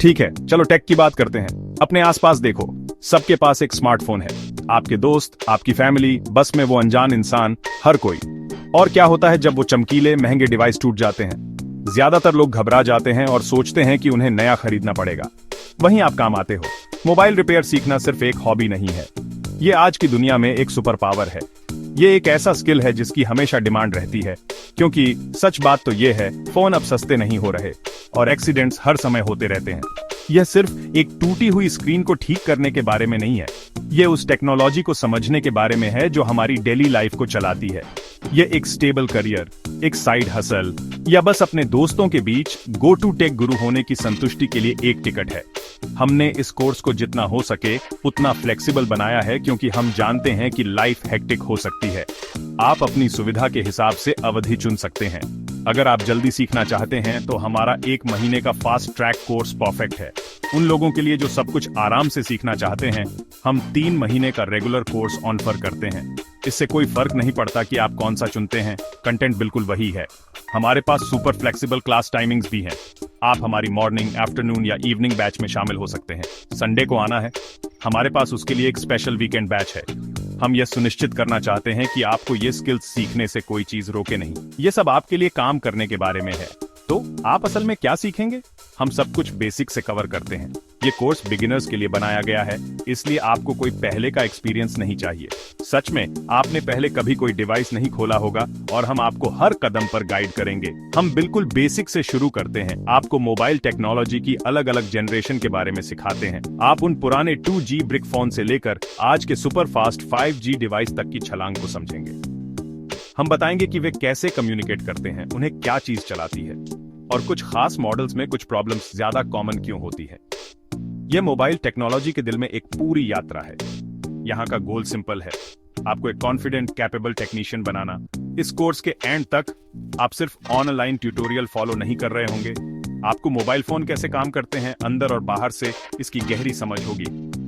ठीक है, चलो टेक की बात करते हैं। अपने आसपास देखो, सबके पास एक स्मार्टफोन है। आपके दोस्त, आपकी फैमिली, बस में वो अनजान इंसान, हर कोई। और क्या होता है जब वो चमकीले महंगे डिवाइस टूट जाते हैं? ज्यादातर लोग घबरा जाते हैं और सोचते हैं कि उन्हें नया खरीदना पड़ेगा। वहीं आप काम आते हो। मोबाइल रिपेयर सीखना सिर्फ एक हॉबी नहीं है, ये आज की दुनिया में एक सुपर पावर है। ये एक ऐसा स्किल है जिसकी हमेशा डिमांड रहती है, क्योंकि सच बात तो ये है, फोन अब सस्ते नहीं हो रहे और एक्सीडेंट्स हर समय होते रहते हैं। यह सिर्फ एक टूटी हुई स्क्रीन को ठीक करने के बारे में नहीं है, ये उस टेक्नोलॉजी को समझने के बारे में है जो हमारी डेली लाइफ को चलाती है। यह एक स्टेबल करियर, एक साइड हसल, या बस अपने दोस्तों के बीच गो टू टेक गुरु होने की संतुष्टि के लिए एक टिकट है। हमने इस कोर्स को जितना हो सके उतना फ्लेक्सिबल बनाया है, क्योंकि हम जानते हैं कि लाइफ हेक्टिक हो सकती है। आप अपनी सुविधा के हिसाब से अवधि चुन सकते हैं। अगर आप जल्दी सीखना चाहते हैं तो हमारा 1 महीने का फास्ट ट्रैक कोर्स परफेक्ट है। उन लोगों के लिए जो सब कुछ आराम से सीखना चाहते हैं, हम 3 महीने का रेगुलर कोर्स ऑफर करते हैं। इससे कोई फर्क नहीं पड़ता कि आप कौन सा चुनते हैं, कंटेंट बिल्कुल वही है। हमारे पास सुपर फ्लेक्सिबल क्लास टाइमिंग्स भी हैं। आप हमारी मॉर्निंग, आफ्टरनून या इवनिंग बैच में शामिल हो सकते हैं। संडे को आना है, हमारे पास उसके लिए एक स्पेशल वीकेंड बैच है। हम यह सुनिश्चित करना चाहते हैं कि आपको ये स्किल्स सीखने से कोई चीज रोके नहीं। ये सब आपके लिए काम करने के बारे में है। तो आप असल में क्या सीखेंगे? हम सब कुछ बेसिक से कवर करते हैं। ये कोर्स बिगिनर्स के लिए बनाया गया है, इसलिए आपको कोई पहले का एक्सपीरियंस नहीं चाहिए। सच में आपने पहले कभी कोई डिवाइस नहीं खोला होगा और हम आपको हर कदम पर गाइड करेंगे। हम बिल्कुल बेसिक से शुरू करते हैं, आपको मोबाइल टेक्नोलॉजी की अलग अलग जनरेशन के बारे में सिखाते हैं। आप उन पुराने 2G ब्रिक फोन से लेकर आज के सुपर फास्ट 5G डिवाइस तक की छलांग को समझेंगे। हम बताएंगे कि वे कैसे कम्युनिकेट करते हैं, उन्हें क्या चीज चलाती है, और कुछ खास मॉडल्स में कुछ प्रॉब्लम्स ज्यादा कॉमन क्यों होती है। यह मोबाइल टेक्नोलॉजी के दिल में एक पूरी यात्रा है। यहाँ का गोल सिंपल है, आपको एक कॉन्फिडेंट, कैपेबल टेक्नीशियन बनाना। इस कोर्स के एंड तक आप सिर्फ ऑनलाइन ट्यूटोरियल फॉलो नहीं कर रहे होंगे, आपको मोबाइल फोन कैसे काम करते हैं अंदर और बाहर से इसकी गहरी समझ होगी।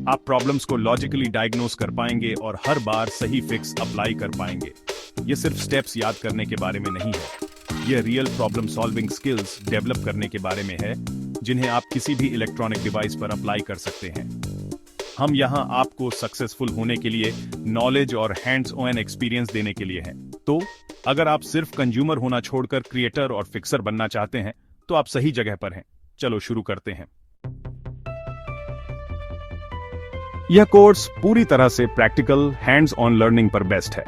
आप प्रॉब्लम्स को लॉजिकली डायग्नोस कर पाएंगे और हर बार सही फिक्स अप्लाई कर पाएंगे। ये सिर्फ स्टेप्स याद करने के बारे में नहीं है, ये real problem solving skills develop करने के बारे में है, जिन्हें आप किसी भी इलेक्ट्रॉनिक डिवाइस पर अप्लाई कर सकते हैं। हम यहाँ आपको सक्सेसफुल होने के लिए नॉलेज और हैंड्स ऑन एक्सपीरियंस देने के लिए हैं। तो अगर आप सिर्फ कंज्यूमर होना छोड़कर क्रिएटर और फिक्सर बनना चाहते हैं तो आप सही जगह पर हैं। चलो शुरू करते हैं। यह कोर्स पूरी तरह से प्रैक्टिकल, हैंड्स ऑन लर्निंग पर बेस्ड है।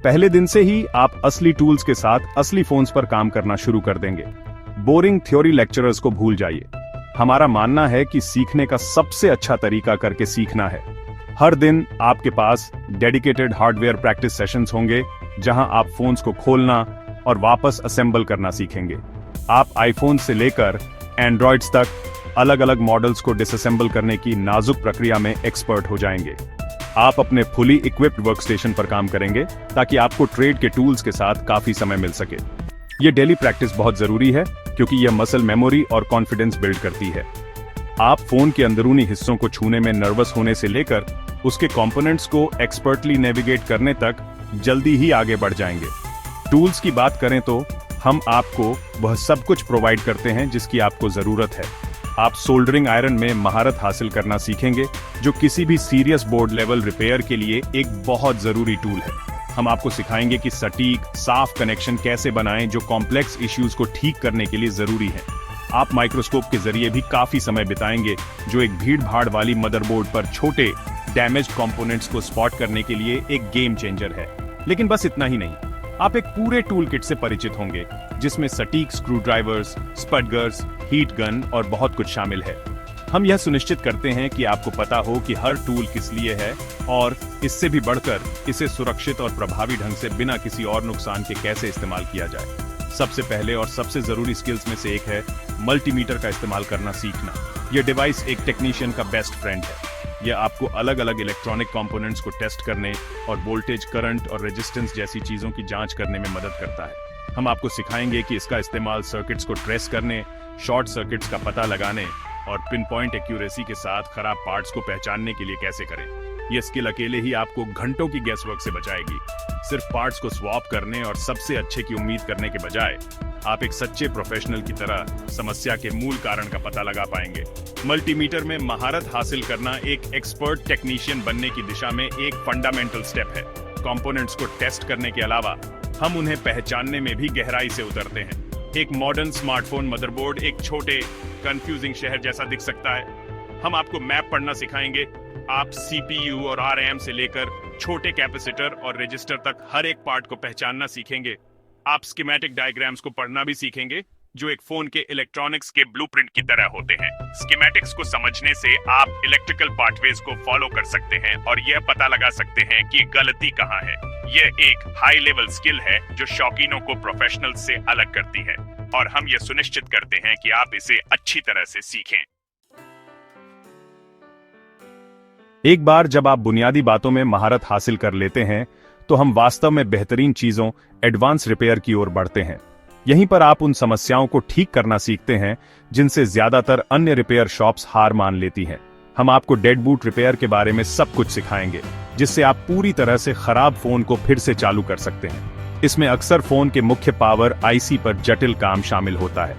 पहले दिन से ही आप असली टूल्स के साथ असली फोन्स पर काम करना शुरू कर देंगे। बोरिंग थ्योरी लेक्चरर्स को भूल जाइए। हमारा मानना है कि सीखने का सबसे अच्छा तरीका करके सीखना है। हर दिन आपके पास डेडिकेटेड हार्डवेयर प्रैक्टिस सेशंस होंगे, जहां आप फोन्स को खोलना और वापस असेंबल करना सीखेंगे। आप आईफोन से लेकर एंड्रॉइड्स तक अलग अलग मॉडल्स को डिसअसेंबल करने की नाजुक प्रक्रिया में एक्सपर्ट हो जाएंगे। आप अपने फुली इक्विप्ड वर्कस्टेशन पर काम करेंगे ताकि आपको ट्रेड के टूल्स के साथ काफी समय मिल सके। ये डेली प्रैक्टिस बहुत जरूरी है, क्योंकि यह मसल मेमोरी और कॉन्फिडेंस बिल्ड करती है। आप फोन के अंदरूनी हिस्सों को छूने में नर्वस होने से लेकर उसके कंपोनेंट्स को एक्सपर्टली नेविगेट करने तक जल्दी ही आगे बढ़ जाएंगे। टूल्स की बात करें तो हम आपको वह सब कुछ प्रोवाइड करते हैं जिसकी आपको जरूरत है। आप सोल्डरिंग आयरन में महारत हासिल करना सीखेंगे, जो किसी भी सीरियस बोर्ड लेवल रिपेयर के लिए एक बहुत जरूरी टूल है। हम आपको सिखाएंगे कि सटीक, साफ कनेक्शन कैसे बनाएं, जो कॉम्प्लेक्स इश्यूज को ठीक करने के लिए जरूरी है। आप माइक्रोस्कोप के जरिए भी काफी समय बिताएंगे, जो एक भीड़-भाड़ वाली मदरबोर्ड पर छोटे डैमेज्ड कंपोनेंट्स को स्पॉट करने के लिए एक गेम चेंजर है। लेकिन बस इतना ही नहीं, आप एक पूरे टूल किट से परिचित होंगे, जिसमें सटीक स्क्रू ड्राइवर्स, स्पडगर्स, हीट गन और बहुत कुछ शामिल है। हम यह सुनिश्चित करते हैं कि आपको पता हो कि हर टूल किस लिए है, और इससे भी बढ़कर इसे सुरक्षित और प्रभावी ढंग से बिना किसी और नुकसान के कैसे इस्तेमाल किया जाए। सबसे पहले और सबसे जरूरी स्किल्स में से एक है मल्टीमीटर का इस्तेमाल करना सीखना। यह डिवाइस एक टेक्नीशियन का बेस्ट फ्रेंड है। यह आपको अलग अलग इलेक्ट्रॉनिक कंपोनेंट्स को टेस्ट करने और वोल्टेज, करंट और रेजिस्टेंस जैसी चीजों की जांच करने में मदद करता है। हम आपको सिखाएंगे कि इसका इस्तेमाल सर्किट्स को ट्रेस करने, शॉर्ट सर्किट्स का पता लगाने और पिन पॉइंट एक्यूरेसी के साथ खराब पार्ट्स को पहचानने के लिए कैसे करें। यह स्किल अकेले ही आपको घंटों की गैस वर्क से बचाएगी। सिर्फ पार्ट्स को स्वैप करने और सबसे अच्छे की उम्मीद करने के बजाय आप एक सच्चे प्रोफेशनल की तरह समस्या के मूल कारण का पता लगा पाएंगे। मल्टीमीटर में महारत हासिल करना एक एक्सपर्ट टेक्नीशियन बनने की दिशा में एक फंडामेंटल स्टेप है। कंपोनेंट्स को टेस्ट करने के अलावा हम उन्हें पहचानने में भी गहराई से उतरते हैं। एक मॉडर्न स्मार्टफोन मदरबोर्ड एक छोटे कंफ्यूजिंग शहर जैसा दिख सकता है। हम आपको मैप पढ़ना सिखाएंगे। आप सीपीयू और आरएम से लेकर छोटे कैपेसिटर और रजिस्टर तक हर एक पार्ट को पहचानना सीखेंगे। आप स्कीमेटिक डायग्राम्स को पढ़ना भी सीखेंगे, जो एक फोन के इलेक्ट्रॉनिक्स के ब्लूप्रिंट की तरह होते हैं। स्कीमेटिक्स को समझने से आप इलेक्ट्रिकल पाथवेज को फॉलो कर सकते हैं और यह पता लगा सकते हैं कि गलती कहां है। यह एक हाई लेवल स्किल है जो शौकीनों को प्रोफेशनल से अलग करती है, और हम यह सुनिश्चित करते हैं कि आप इसे अच्छी तरह से सीखें। एक बार जब आप बुनियादी बातों में महारत हासिल कर लेते हैं, तो हम वास्तव में बेहतरीन चीजों, एडवांस रिपेयर की ओर बढ़ते हैं। यहीं पर आप उन समस्याओं को ठीक करना सीखते हैं जिनसे ज्यादातर अन्य रिपेयर शॉप्स हार मान लेती हैं। हम आपको डेड बूट रिपेयर के बारे में सब कुछ सिखाएंगे, जिससे आप पूरी तरह से खराब फोन को फिर से चालू कर सकते हैं। इसमें अक्सर फोन के मुख्य पावर आईसी पर जटिल काम शामिल होता है।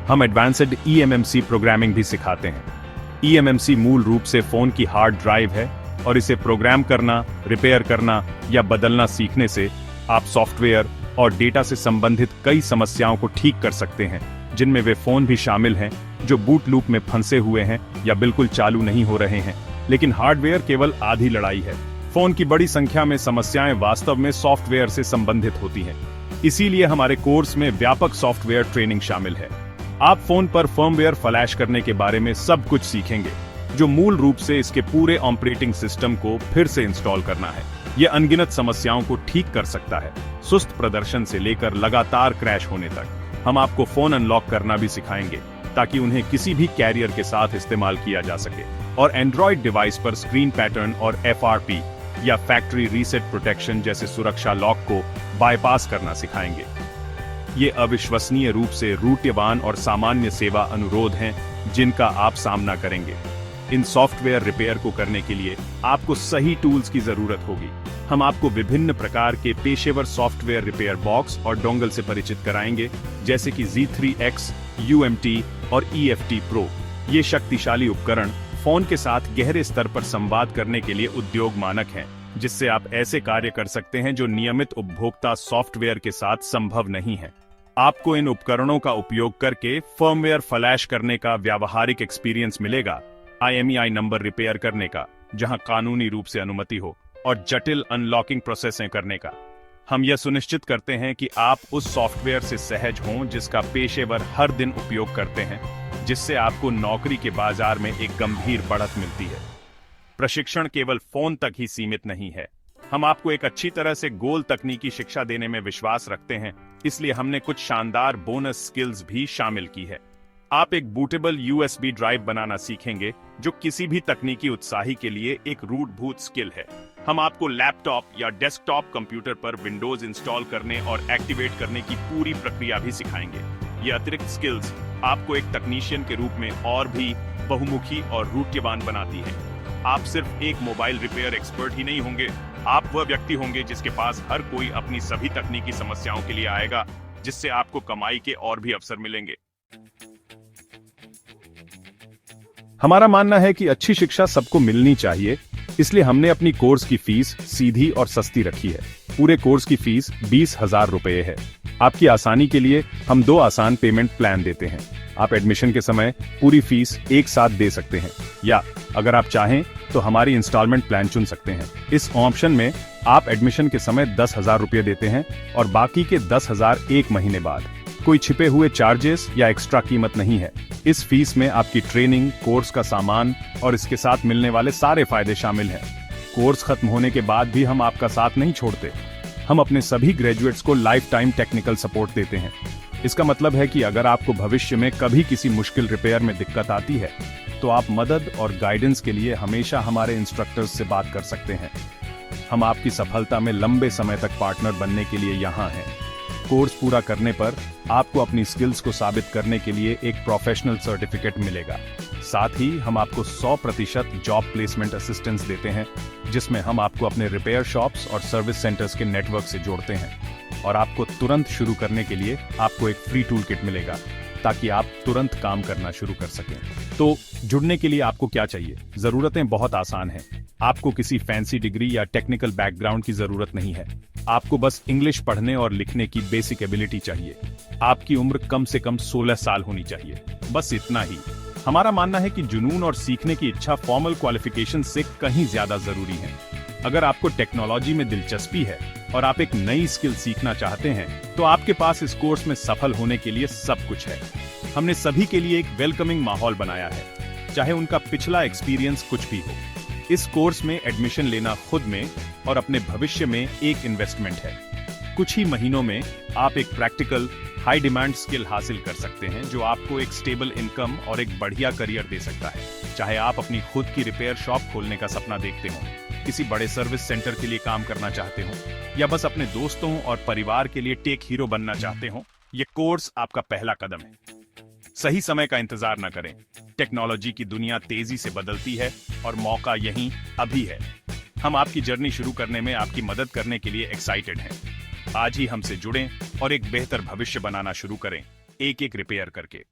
हम एडवांस्ड ईएमएमसी प्रोग्रामिंग भी सिखाते हैं। ईएमएमसी मूल रूप से फोन की हार्ड ड्राइव है, और इसे प्रोग्राम करना, रिपेयर करना या बदलना सीखने से आप सॉफ्टवेयर और डेटा से संबंधित कई समस्याओं को ठीक कर सकते हैं, जिनमें वे फोन भी शामिल हैं जो बूट लूप में फंसे हुए हैं या बिल्कुल चालू नहीं हो रहे हैं। लेकिन हार्डवेयर केवल आधी लड़ाई है। फोन की बड़ी संख्या में समस्याएं वास्तव में सॉफ्टवेयर से संबंधित होती हैं। इसीलिए हमारे कोर्स में व्यापक सॉफ्टवेयर ट्रेनिंग शामिल है। आप फोन पर फर्मवेयर फ्लैश करने के बारे में सब कुछ सीखेंगे, जो मूल रूप से इसके पूरे ऑपरेटिंग सिस्टम को फिर से इंस्टॉल करना है। यह अनगिनत समस्याओं को ठीक कर सकता है, सुस्त प्रदर्शन से लेकर लगातार क्रैश होने तक। हम आपको फोन अनलॉक करना भी सिखाएंगे, ताकि उन्हें किसी भी कैरियर के साथ इस्तेमाल किया जा सके। और एंड्रॉइड डिवाइस पर स्क्रीन पैटर्न और एफआरपी या फैक्ट्री रीसेट प्रोटेक्शन जैसे सुरक्षा लॉक को बाईपास करना सिखाएंगे। ये अविश्वसनीय रूप से रूट्यवान और सामान्य सेवा अनुरोध हैं जिनका आप सामना करेंगे। इन सॉफ्टवेयर रिपेयर को करने के लिए आपको सही टूल्स की जरूरत होगी। हम आपको विभिन्न प्रकार के पेशेवर सॉफ्टवेयर रिपेयर बॉक्स और डोंगल से परिचित कराएंगे, जैसे कि Z3X, UMT और EFT Pro। ये शक्तिशाली उपकरण फोन के साथ गहरे स्तर पर संवाद करने के लिए उद्योग मानक हैं, जिससे आप ऐसे कार्य कर सकते हैं जो नियमित उपभोक्ता सॉफ्टवेयर के साथ संभव नहीं है। आपको इन उपकरणों का उपयोग करके फर्मवेयर फ्लैश करने का व्यावहारिक एक्सपीरियंस मिलेगा, IMEI नंबर रिपेयर करने का जहां कानूनी रूप से अनुमति हो, और जटिल अनलॉकिंग प्रोसेसें करने का। हम यह सुनिश्चित करते हैं कि आप उस सॉफ्टवेयर से सहज हों जिसका पेशेवर हर दिन उपयोग करते हैं, जिससे आपको नौकरी के बाजार में एक गंभीर बढ़त मिलती है। प्रशिक्षण केवल फोन तक ही सीमित नहीं है। हम आपको एक अच्छी तरह से गोल तकनीकी शिक्षा देने में विश्वास रखते हैं, इसलिए हमने कुछ शानदार बोनस स्किल्स भी शामिल की है। आप एक बूटेबल USB ड्राइव बनाना सीखेंगे, जो किसी भी तकनीकी उत्साही के लिए एक रूटभूत स्किल है। हम आपको लैपटॉप या डेस्कटॉप कंप्यूटर पर विंडोज इंस्टॉल करने और एक्टिवेट करने की पूरी प्रक्रिया भी सिखाएंगे। ये अतिरिक्त स्किल्स आपको एक तकनीशियन के रूप में और भी बहुमुखी और रूट्यवान बनाती है। आप सिर्फ एक मोबाइल रिपेयर एक्सपर्ट ही नहीं होंगे, आप वह व्यक्ति होंगे जिसके पास हर कोई अपनी सभी तकनीकी समस्याओं के लिए आएगा, जिससे आपको कमाई के और भी अवसर मिलेंगे। हमारा मानना है कि अच्छी शिक्षा सबको मिलनी चाहिए, इसलिए हमने अपनी कोर्स की फीस सीधी और सस्ती रखी है। पूरे कोर्स की फीस 20,000 रुपए है। आपकी आसानी के लिए हम 2 आसान पेमेंट प्लान देते हैं। आप एडमिशन के समय पूरी फीस एक साथ दे सकते हैं, या अगर आप चाहें तो हमारी इंस्टॉलमेंट प्लान चुन सकते हैं। इस ऑप्शन में आप एडमिशन के समय 10,000 रुपये देते हैं और बाकी के 10,000 एक महीने बाद। कोई छिपे हुए चार्जेस या एक्स्ट्रा कीमत नहीं है। इस फीस में आपकी ट्रेनिंग, कोर्स का सामान और इसके साथ मिलने वाले सारे फायदे शामिल हैं। कोर्स खत्म होने के बाद भी हम आपका साथ नहीं छोड़ते। हम अपने सभी ग्रेजुएट्स को लाइफ टाइम टेक्निकल सपोर्ट देते हैं। इसका मतलब है कि अगर आपको भविष्य में कभी किसी मुश्किल रिपेयर में दिक्कत आती है, तो आप मदद और गाइडेंस के लिए हमेशा हमारे इंस्ट्रक्टर्स से बात कर सकते हैं। हम आपकी सफलता में लंबे समय तक पार्टनर बनने के लिए यहाँ हैं। कोर्स पूरा करने पर आपको अपनी स्किल्स को साबित करने के लिए एक प्रोफेशनल सर्टिफिकेट मिलेगा। साथ ही हम आपको 100% जॉब प्लेसमेंट असिस्टेंस देते हैं, जिसमें हम आपको अपने रिपेयर शॉप्स और सर्विस सेंटर्स के नेटवर्क से जोड़ते हैं। और आपको तुरंत शुरू करने के लिए आपको एक फ्री टूल किट मिलेगा ताकि आप तुरंत काम करना शुरू कर सकें। तो जुड़ने के लिए आपको क्या चाहिए? जरूरतें बहुत आसान हैं। आपको किसी फैंसी डिग्री या टेक्निकल बैकग्राउंड की जरूरत नहीं है। आपको बस इंग्लिश पढ़ने और लिखने की बेसिक एबिलिटी चाहिए। आपकी उम्र कम से कम 16 साल होनी चाहिए, बस इतना ही। हमारा मानना है कि जुनून और सीखने की इच्छा फॉर्मल क्वालिफिकेशन से कहीं ज्यादा जरूरी है। अगर आपको टेक्नोलॉजी में दिलचस्पी है और आप एक नई स्किल सीखना चाहते हैं, तो आपके पास इस कोर्स में सफल होने के लिए सब कुछ है। हमने सभी के लिए एक वेलकमिंग माहौल बनाया है, चाहे उनका पिछला एक्सपीरियंस कुछ भी हो। इस कोर्स में एडमिशन लेना खुद में और अपने भविष्य में एक इन्वेस्टमेंट है। कुछ ही महीनों में आप एक प्रैक्टिकल हाई डिमांड स्किल हासिल कर सकते हैं जो आपको एक स्टेबल इनकम और एक बढ़िया करियर दे सकता है। चाहे आप अपनी खुद की रिपेयर शॉप खोलने का सपना देखते हो, किसी बड़े सर्विस सेंटर के लिए काम करना चाहते हो, या बस अपने दोस्तों और परिवार के लिए टेक हीरो बनना चाहते हो, ये कोर्स आपका पहला कदम है। सही समय का इंतजार न करें। टेक्नोलॉजी की दुनिया तेजी से बदलती है और मौका यहीं अभी है। हम आपकी जर्नी शुरू करने में आपकी मदद करने के लिए एक्साइटेड हैं। आज ही हमसे जुड़ें और एक बेहतर भविष्य बनाना शुरू करें, एक एक रिपेयर करके।